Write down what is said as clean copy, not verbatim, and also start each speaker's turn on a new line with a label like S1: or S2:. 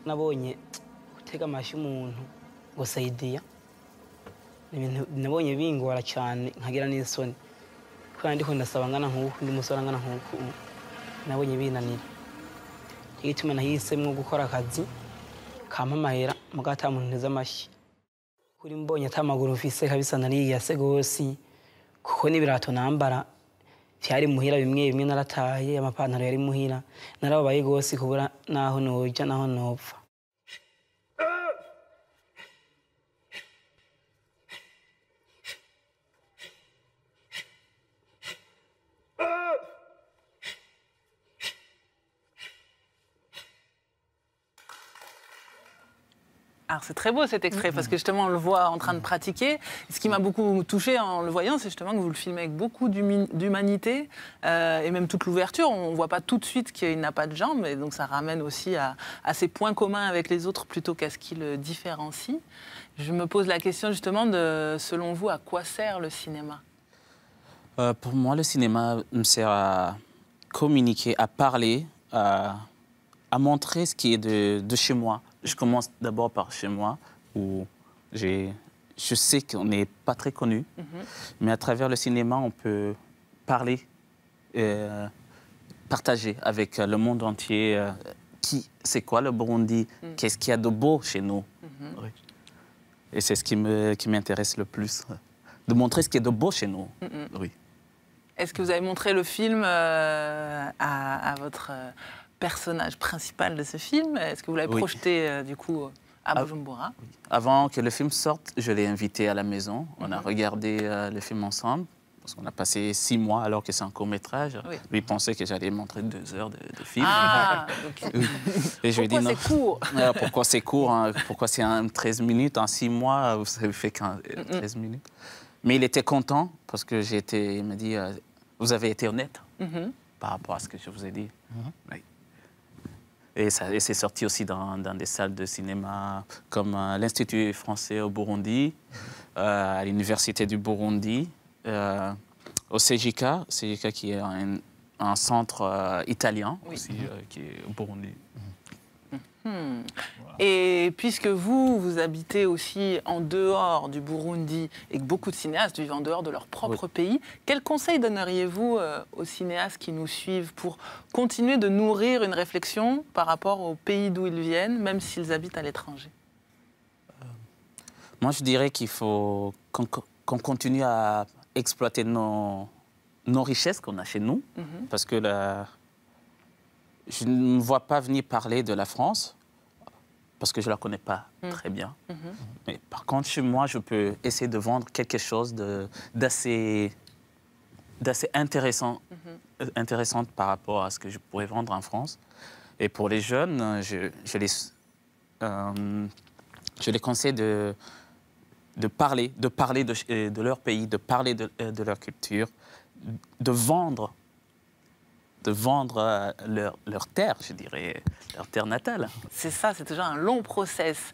S1: nabonye gutega amashyi umuntu ngo Saidiya ibintu nabonye bingora cyane nkagira n'isoni kandi ndiko ndasaba ngana nk'uko ndi musora ngana nk'uko nabonye binanira igituma nahisemwo gukora akazi kampa amahera mugata muntu nteze amashyi kuri mbonye atamaguru mfise kabisa nariyase gose kuko n'ibirato nambara vyari muhira bimwe bimwe narataye amapantaro yari muhira narababaye gose kubura naho noja naho nopfa.
S2: Alors c'est très beau cet extrait parce que justement on le voit en train de pratiquer. Ce qui m'a beaucoup touchée en le voyant, c'est justement que vous le filmez avec beaucoup d'humanité et même toute l'ouverture. On ne voit pas tout de suite qu'il n'a pas de jambes et donc ça ramène aussi à ses points communs avec les autres plutôt qu'à ce qui le différencie. Je me pose la question justement de, selon vous, à quoi sert le cinéma?
S3: Pour moi, le cinéma me sert à communiquer, à parler, à montrer ce qui est de chez moi. Je commence d'abord par chez moi, où je sais qu'on n'est pas très connu, mais à travers le cinéma, on peut parler, partager avec le monde entier c'est quoi le Burundi, qu'est-ce qu'il y a de beau chez nous. Oui. Et c'est ce qui m'intéresse le plus, de montrer ce qui est de beau chez nous. Oui.
S2: Est-ce que vous avez montré le film à votre personnage principal de ce film? Est-ce que vous l'avez projeté du coup à Bujumbura?
S3: Avant que le film sorte, je l'ai invité à la maison. On a regardé le film ensemble. Parce qu'on a passé 6 mois alors que c'est un court-métrage. Oui. Lui pensait que j'allais montrer 2 heures de film.
S2: Ah,
S3: et je lui ai dit non.
S2: Pourquoi c'est court?
S3: Pourquoi c'est court, hein? Pourquoi c'est 13 minutes? En 6 mois, vous avez fait 13 minutes. Mais il était content parce que il m'a dit, vous avez été honnête par rapport à ce que je vous ai dit. Oui. Et c'est sorti aussi dans des salles de cinéma comme l'Institut français au Burundi, à l'Université du Burundi, au CJK qui est un centre italien aussi, qui est au Burundi.
S2: Et puisque vous habitez aussi en dehors du Burundi et que beaucoup de cinéastes vivent en dehors de leur propre pays, quels conseils donneriez-vous aux cinéastes qui nous suivent pour continuer de nourrir une réflexion par rapport au pays d'où ils viennent, même s'ils habitent à l'étranger?
S3: Moi, je dirais qu'il faut qu'on continue à exploiter nos richesses qu'on a chez nous, parce que je ne me vois pas venir parler de la France, parce que je ne la connais pas très bien. Mais par contre, chez moi, je peux essayer de vendre quelque chose d'assez intéressant, intéressante par rapport à ce que je pourrais vendre en France. Et pour les jeunes, je les conseille de parler de leur pays, de parler de leur culture, de vendre leur terre, je dirais, leur terre natale.
S2: C'est ça, c'est toujours un long process.